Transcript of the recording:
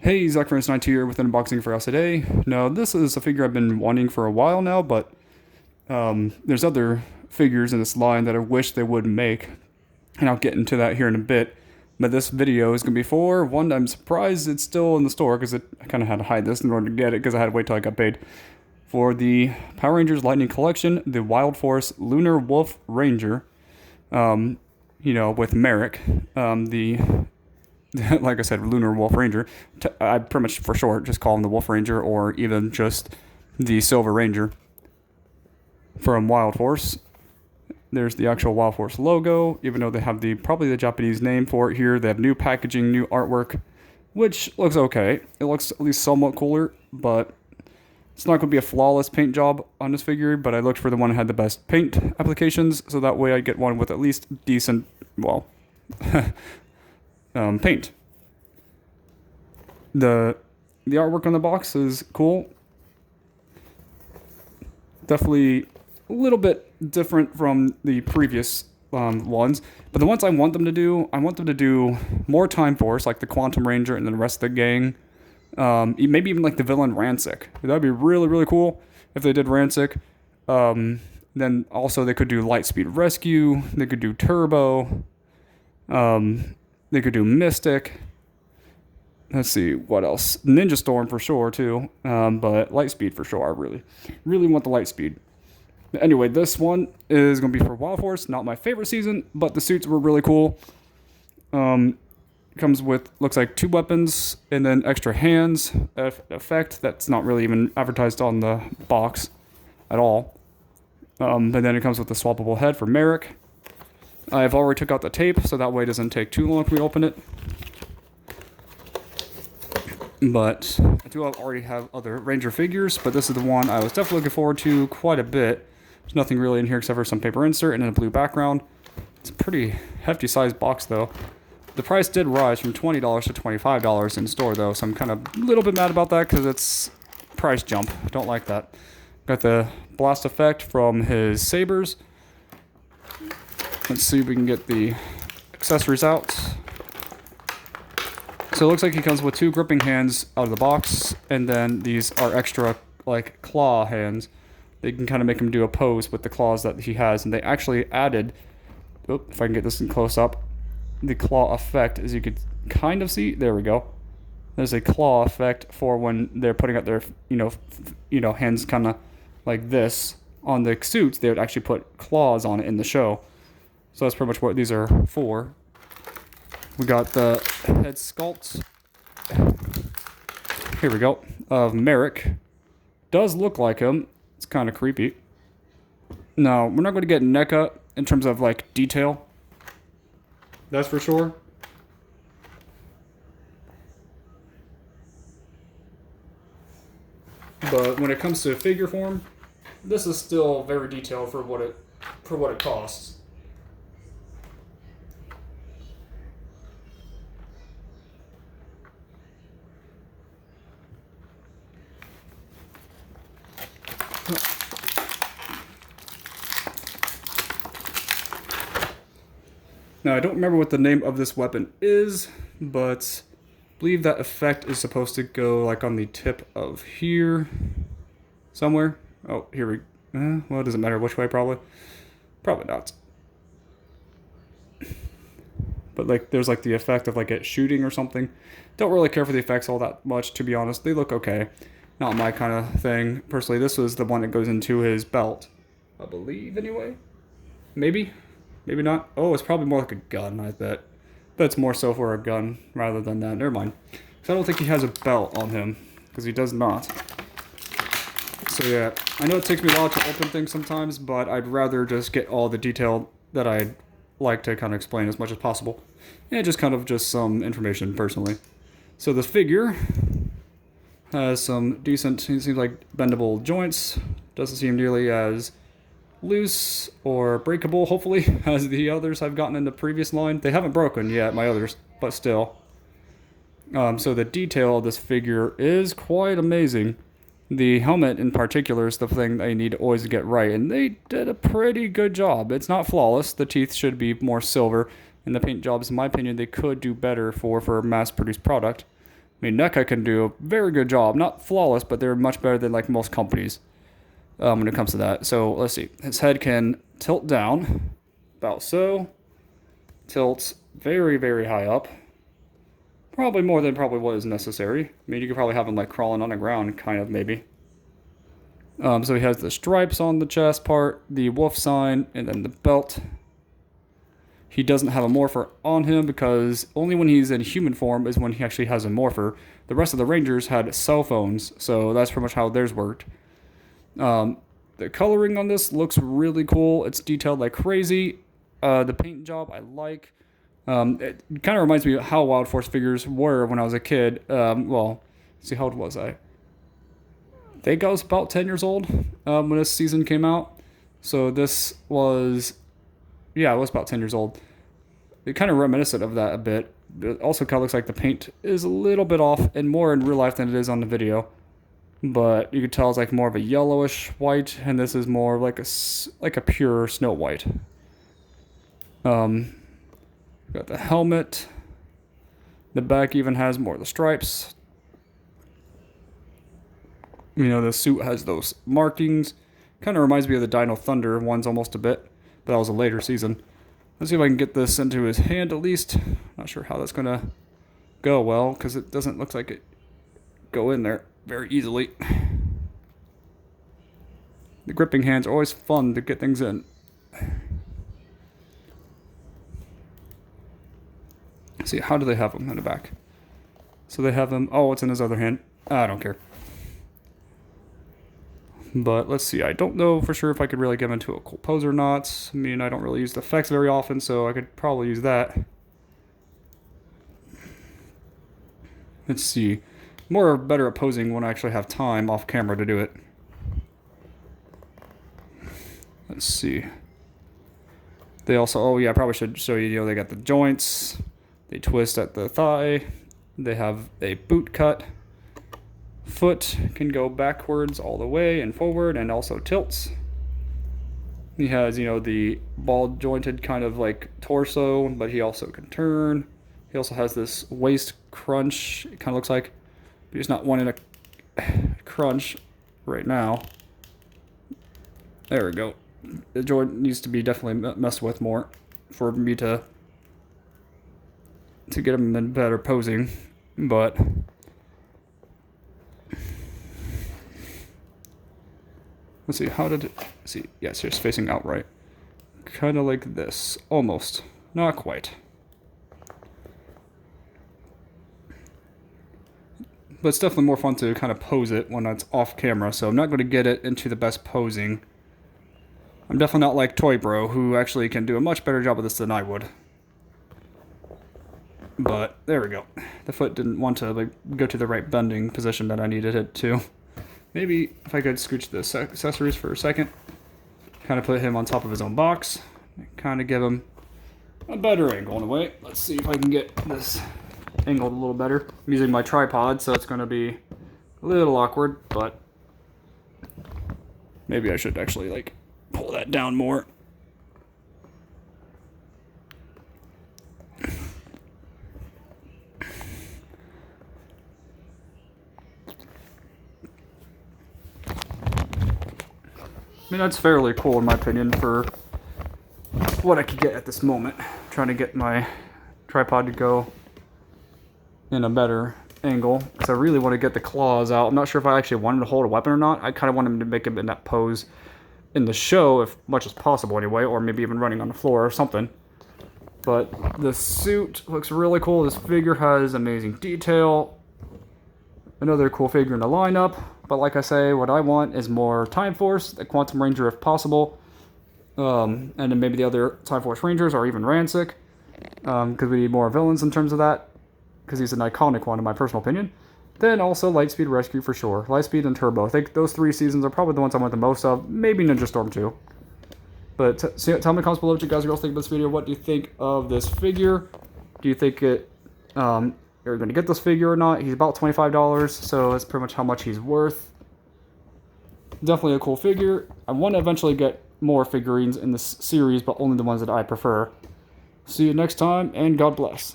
Hey, Zach Friends 92 here with an unboxing for us today. Now, this is a figure I've been wanting for a while now, but there's other figures in this line that I wish they would make, and I'll get into that here in a bit. But this video is going to be for one, I'm surprised it's still in the store because I kind of had to hide this in order to get it because I had to wait till I got paid. For the Power Rangers Lightning Collection, the Wild Force Lunar Wolf Ranger, with Merrick, the like I said, Lunar Wolf Ranger. I pretty much for short just call him the Wolf Ranger or even just the Silver Ranger from Wild Force. There's the actual Wild Force logo, even though they have probably the Japanese name for it here. They have new packaging, new artwork, which looks okay. It looks at least somewhat cooler, but it's not going to be a flawless paint job on this figure, but I looked for the one that had the best paint applications, so that way I get one with at least decent, paint. The artwork on the box is cool. Definitely a little bit different from the previous ones, but the ones I want them to do more Time Force, like the Quantum Ranger and then the rest of the gang. Maybe even like the villain Rancic. That'd be really, really cool if they did Rancic. Then also they could do Lightspeed Rescue. They could do Turbo. They could do Mystic. Let's see, what else? Ninja Storm for sure, too. But Lightspeed for sure. I really, really want the Lightspeed. Anyway, this one is going to be for Wild Force. Not my favorite season, but the suits were really cool. Comes with, looks like 2 weapons and then extra hands effect. That's not really even advertised on the box at all. But then it comes with the swappable head for Merrick. I've already took out the tape, so that way it doesn't take too long if we open it. But I do already have other Ranger figures, but this is the one I was definitely looking forward to quite a bit. There's nothing really in here except for some paper insert and then a blue background. It's a pretty hefty sized box though. The price did rise from $20 to $25 in store though, so I'm kind of a little bit mad about that because it's price jump. I don't like that. Got the blast effect from his sabers. Let's see if we can get the accessories out. So it looks like he comes with 2 gripping hands out of the box, and then these are extra, like, claw hands. They can kind of make him do a pose with the claws that he has, and they actually added, if I can get this in close up, the claw effect, as you could kind of see. There we go. There's a claw effect for when they're putting out their, hands kind of like this. On the suits, they would actually put claws on it in the show. So that's pretty much what these are for. We got the head sculpt. Here we go. Of Merrick. Does look like him. It's kind of creepy. No, we're not going to get NECA in terms of like detail. That's for sure. But when it comes to figure form, this is still very detailed for what it costs. Now, I don't remember what the name of this weapon is, but I believe that effect is supposed to go like on the tip of here somewhere. Oh, here we well, it doesn't matter which way, probably. Probably not. But like there's like the effect of like it shooting or something. Don't really care for the effects all that much, to be honest. They look okay. Not my kind of thing. Personally, this was the one that goes into his belt. I believe, anyway. Maybe not. Oh, it's probably more like a gun, I bet. But it's more so for a gun rather than that. Never mind. So I don't think he has a belt on him, because he does not. So yeah, I know it takes me a while to open things sometimes, but I'd rather just get all the detail that I'd like to kind of explain as much as possible. And just kind of just some information personally. So the figure has some decent, seems like bendable joints. Doesn't seem nearly as loose or breakable, hopefully, as the others I've gotten in the previous line. They haven't broken yet, my others, but still. So the detail of this figure is quite amazing. The helmet in particular is the thing they need to always get right, and they did a pretty good job. It's not flawless. The teeth should be more silver, and the paint jobs, in my opinion, they could do better for a mass-produced product. I mean, NECA can do a very good job. Not flawless, but they're much better than like most companies when it comes to that. So let's see. His head can tilt down, about so. Tilts very, very high up. Probably more than probably what is necessary. I mean, you could probably have him like crawling on the ground, kind of, maybe. So he has the stripes on the chest part, the wolf sign, and then the belt. He doesn't have a morpher on him because only when he's in human form is when he actually has a morpher. The rest of the Rangers had cell phones, so that's pretty much how theirs worked. The coloring on this looks really cool. It's detailed like crazy. The paint job I like. It kind of reminds me of how Wild Force figures were when I was a kid. Well, let's see, how old was I? I think I was about 10 years old when this season came out. So this was, yeah, I was about 10 years old. It kind of reminiscent of that a bit. It also kind of looks like the paint is a little bit off and more in real life than it is on the video. But you could tell it's like more of a yellowish white, and this is more like a pure snow white. Got the helmet. The back even has more of the stripes. You know, the suit has those markings. Kind of reminds me of the Dino Thunder ones almost a bit, but that was a later season. Let's see if I can get this into his hand at least. Not sure how that's going to go well, because it doesn't look like it go in there very easily. The gripping hands are always fun to get things in. Let's see, how do they have him in the back? So they have him, oh, it's in his other hand. I don't care. But let's see, I don't know for sure if I could really get him into a cool pose or not. I mean, I don't really use the effects very often, so I could probably use that. Let's see. More better at posing when I actually have time off camera to do it. Let's see. They also, oh yeah, I probably should show you, you know, they got the joints. They twist at the thigh. They have a boot cut. Foot can go backwards all the way and forward and also tilts. He has, you know, the ball jointed kind of like torso, but he also can turn. He also has this waist crunch, it kind of looks like. But he's not wanting a crunch right now. There we go. The joint needs to be definitely messed with more for me to get him in better posing, but let's see, how did it, see, yes, he's facing outright. Kind of like this, almost, not quite. But it's definitely more fun to kind of pose it when it's off camera, so I'm not going to get it into the best posing. I'm definitely not like Toy Bro, who actually can do a much better job of this than I would. But there we go. The foot didn't want to like go to the right bending position that I needed it to. Maybe if I could scooch the accessories for a second, kind of put him on top of his own box, kind of give him a better angle in a way. Let's see if I can get this angled a little better. I'm using my tripod, so it's going to be a little awkward, but maybe I should actually like pull that down more. I mean, that's fairly cool in my opinion for what I could get at this moment. I'm trying to get my tripod to go in a better angle because I really want to get the claws out. I'm not sure if I actually want him to hold a weapon or not. I kind of want him to make him in that pose in the show, if much as possible anyway, or maybe even running on the floor or something. But the suit looks really cool. This figure has amazing detail. Another cool figure in the lineup. But like I say, what I want is more Time Force, the Quantum Ranger if possible. And then maybe the other Time Force Rangers or even Rancic. Because we need more villains in terms of that. Because he's an iconic one in my personal opinion. Then also Lightspeed Rescue for sure. Lightspeed and Turbo. I think those three seasons are probably the ones I want the most of. Maybe Ninja Storm too. But tell me in the comments below what you guys are think of this video. What do you think of this figure? Do you think it... you're going to get this figure or not? He's about $25, so that's pretty much how much he's worth. Definitely a cool figure. I want to eventually get more figurines in this series, but only the ones that I prefer. See you next time, and God bless.